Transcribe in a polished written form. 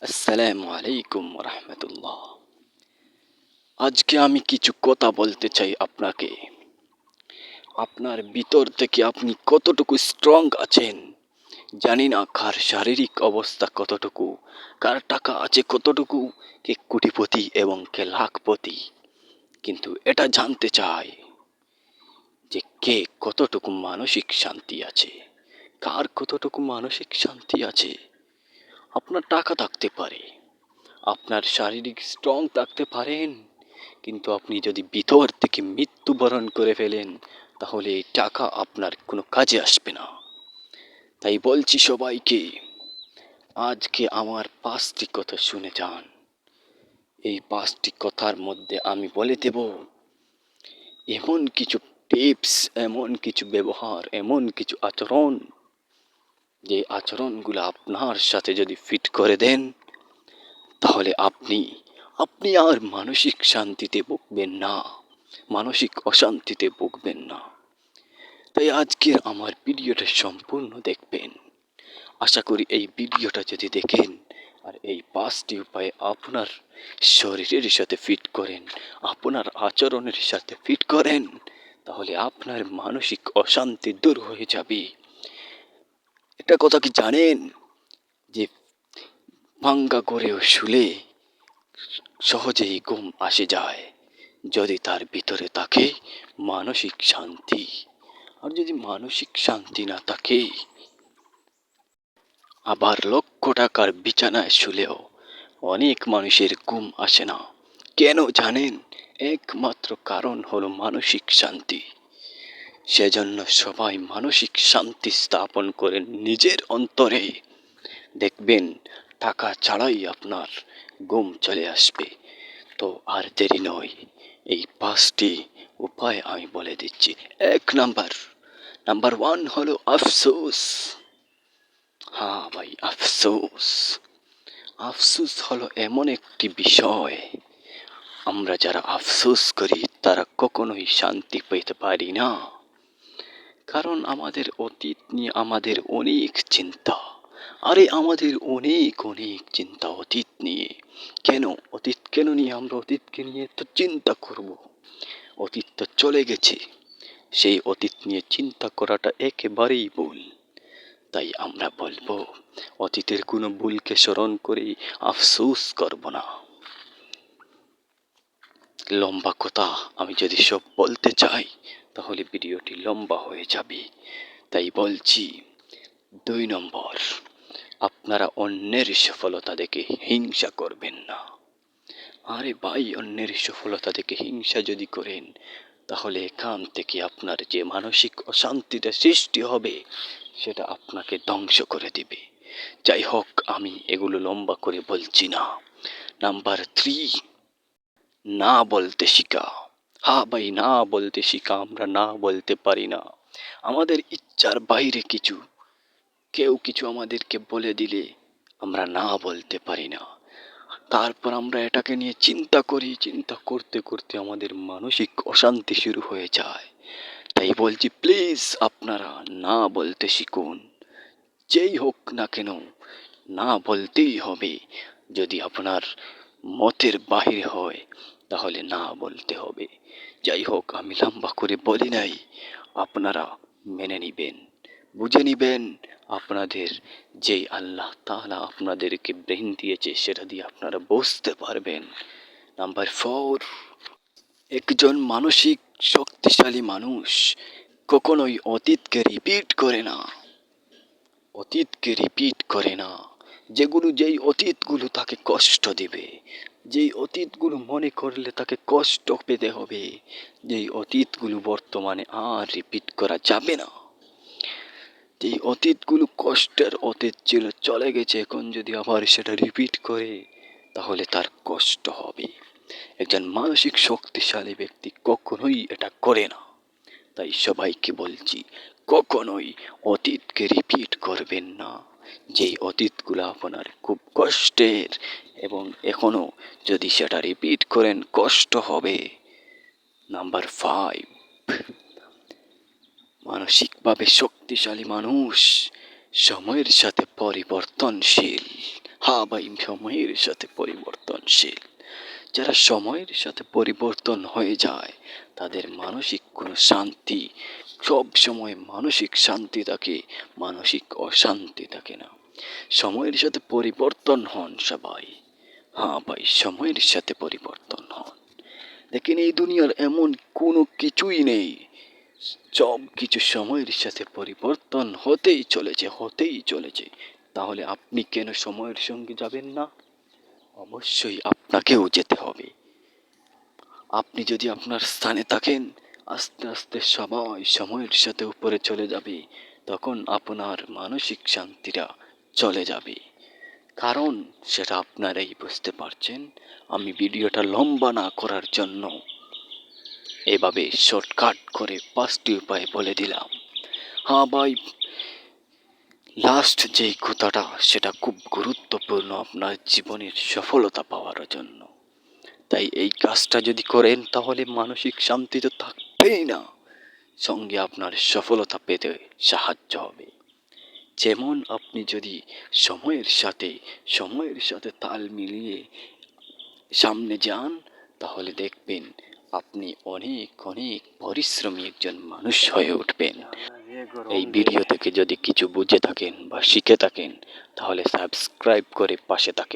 আসসালামু আলাইকুম রহমতুল্লাহ। আজকে আমি কিছু কথা বলতে চাই আপনাকে। আপনার ভিতর থেকে আপনি কতটুকু স্ট্রং আছেন জানি না, কার শারীরিক অবস্থা কতটুকু, কার টাকা আছে কতটুকু, কে কোটিপতি এবং কে লাখপতি, কিন্তু এটা জানতে চাই যে কে কতটুকু মানসিক শান্তি আছে, কার কতটুকু মানসিক শান্তি আছে। আপনার টাকা থাকতে পারে, আপনার শারীরিক স্ট্রং থাকতে পারেন, কিন্তু আপনি যদি ভিতর থেকে মৃত্যুবরণ করে ফেলেন তাহলে এই টাকা আপনার কোনো কাজে আসবে না। তাই বলছি সবাইকে, আজকে আমার 5টি কথা শুনে যান। এই 5টি কথার মধ্যে আমি বলে দেব এমন কিছু টিপস, এমন কিছু ব্যবহার, এমন কিছু আচরণ, যে আচরণগুলো আপনার সাথে যদি ফিট করে দেন তাহলে আপনি আপনি আর মানসিক শান্তিতে ভুগবেন না, মানসিক অশান্তিতে ভুগবেন না। তাই আজকের আমার ভিডিওটা সম্পূর্ণ দেখবেন। আশা করি এই ভিডিওটা যদি দেখেন আর এই 5টি উপায় আপনার শরীরের সাথে ফিট করেন, আপনার আচরণের সাথে ফিট করেন, তাহলে আপনার মানসিক অশান্তি দূর হয়ে যাবে। একটা কথা কি জানেন যে ভাঙ্গা করেও শুলে সহজেই ঘুম আসে যায় যদি তার ভিতরে থাকে মানসিক শান্তি। আর যদি মানসিক শান্তি না থাকে, আবার লক্ষ টাকার বিছানায় শুলেও অনেক মানুষের ঘুম আসে না। কেন জানেন? একমাত্র কারণ হলো মানসিক শান্তি। সেজন্য সবাই মানসিক শান্তি স্থাপন করেন নিজের অন্তরে। দেখবেন টাকা ছাড়াই আপনার ঘুম চলে আসবে। তো আর দেরি নয়, এই 5টি উপায় আমি বলে দিচ্ছি। নাম্বার 1 হলো আফসোস। হ্যাঁ ভাই, আফসোস। আফসোস হলো এমন একটি বিষয়, আমরা যারা আফসোস করি তারা কখনোই শান্তি পেতে পারি না। কারণ আমাদের অতীত নিয়ে আমাদের অনেক চিন্তা। আরে আমাদের অনেক অনেক চিন্তা অতীত নিয়ে। কেন অতীত কেন নিয়ে আমরা অতীতকে নিয়ে তো চিন্তা করব? অতীত তো চলে গেছে, সেই অতীত নিয়ে চিন্তা করাটা একেবারেই ভুল। তাই আমরা বলবো অতীতের কোনো ভুলকে স্মরণ করে আফসোস করব না। লম্বা কথা আমি যদি সব বলতে চাই তাহলে ভিডিওটি লম্বা হয়ে যাবে। তাই বলছি, 2 নম্বর, আপনারা অন্যের সফলতা দেখে হিংসা করবেন না। আরে ভাই, অন্যের সফলতা দেখে হিংসা যদি করেন তাহলে এখান থেকে আপনার যে মানসিক অশান্তিটা সৃষ্টি হবে সেটা আপনাকে ধ্বংস করে দিবে। যাই হোক, আমি এগুলো লম্বা করে বলছি না। নাম্বার 3, না বলতে শিখা। হ্যাঁ ভাই, না বলতে শিখা। আমরা না বলতে পারি না। আমাদের ইচ্ছার বাইরে কেউ কিছু আমাদেরকে বলে দিলে আমরা না বলতে পারি না। তারপর আমরা এটাকে নিয়ে চিন্তা করি, চিন্তা করতে করতে আমাদের মানসিক অশান্তি শুরু হয়ে যায়। তাই বলছি, প্লিজ আপনারা না বলতে শিখুন। যেই হোক না কেন না বলতেই হবে। যদি আপনার মতের বাহির হয় তাহলে না বলতে হবে। যাই হোক, আমি লম্বা করে বলি নাই, আপনারা মেনে নিবেন, বুঝে নিবেন। আপনাদের যে আল্লাহ তাআলা আপনাদেরকে ব্রেন দিয়েছে সেটা দিয়ে আপনারা বুঝতে পারবেন। নাম্বার 4, একজন মানসিক শক্তিশালী মানুষ কখনোই অতীতকে রিপিট করে না। অতীতকে রিপিট করে না। যেই অতীতগুলো তাকে কষ্ট দিবে, যেই অতীতগুলো মনে করলে তাকে কষ্ট পেতে হবে, যেই অতীতগুলো বর্তমানে আর রিপিট করা যাবে না, যেই অতীতগুলো কষ্টের অতীত ছিল, চলে গেছে, এখন যদি আবার সেটা রিপিট করে তাহলে তার কষ্ট হবে। একজন মানসিক শক্তিশালী ব্যক্তি কখনোই এটা করে না। তাই সবাইকে বলছি, কখনোই অতীতকে রিপিট করবেন না। যেই অতীতগুলো আপনার খুব কষ্টের এবং এখনো যদি সেটা রিপিট করেন কষ্ট হবে। নাম্বার 5, মানসিকভাবে শক্তিশালী মানুষ সময়ের সাথে পরিবর্তনশীল। হ্যাঁ ভাই, সময়ের সাথে পরিবর্তনশীল। যারা সময়ের সাথে পরিবর্তন হয়ে যায় তাদের মানসিক কোনো শান্তি, সব সময় মানসিক শান্তি থাকে, মানসিক অশান্তি থাকে না। সময়ের সাথে পরিবর্তন হন সবাই। হ্যাঁ ভাই, সময়ের সাথে পরিবর্তন হন। দেখেন, এই দুনিয়ার এমন কোনো কিছুই নেই, সব কিছু সময়ের সাথে পরিবর্তন হতেই চলেছে, হতেই চলেছে। তাহলে আপনি কেন সময়ের সঙ্গে যাবেন না? অবশ্যই আপনাকেও যেতে হবে। আপনি যদি আপনার স্থানে থাকেন, আস্তে আস্তে সবাই সময়ের সাথে উপরে চলে যাবে, তখন আপনার মানসিক শান্তিটা চলে যাবে। কারণ সেটা আপনারাই বুঝতে পারছেন। আমি ভিডিওটা লম্বা না করার জন্য এভাবে শর্টকাট করে 5টি উপায় বলে দিলাম। হ্যাঁ ভাই, লাস্ট যেই কথাটা সেটা খুব গুরুত্বপূর্ণ আপনার জীবনের সফলতা পাওয়ার জন্য। তাই এই কাজটা যদি করেন তাহলে মানসিক শান্তি তো থাকবেই না, সঙ্গে আপনার সফলতা পেতে সাহায্য হবে। যেমন আপনি যদি সময়ের সাথে তাল মিলিয়ে সামনে যান, তাহলে দেখবেন আপনি অনেক অনেক পরিশ্রমী একজন মানুষ হয়ে উঠবেন। এই ভিডিও থেকে যদি কিছু বুঝে থাকেন বা শিখে থাকেন তাহলে সাবস্ক্রাইব করে পাশে থাকেন।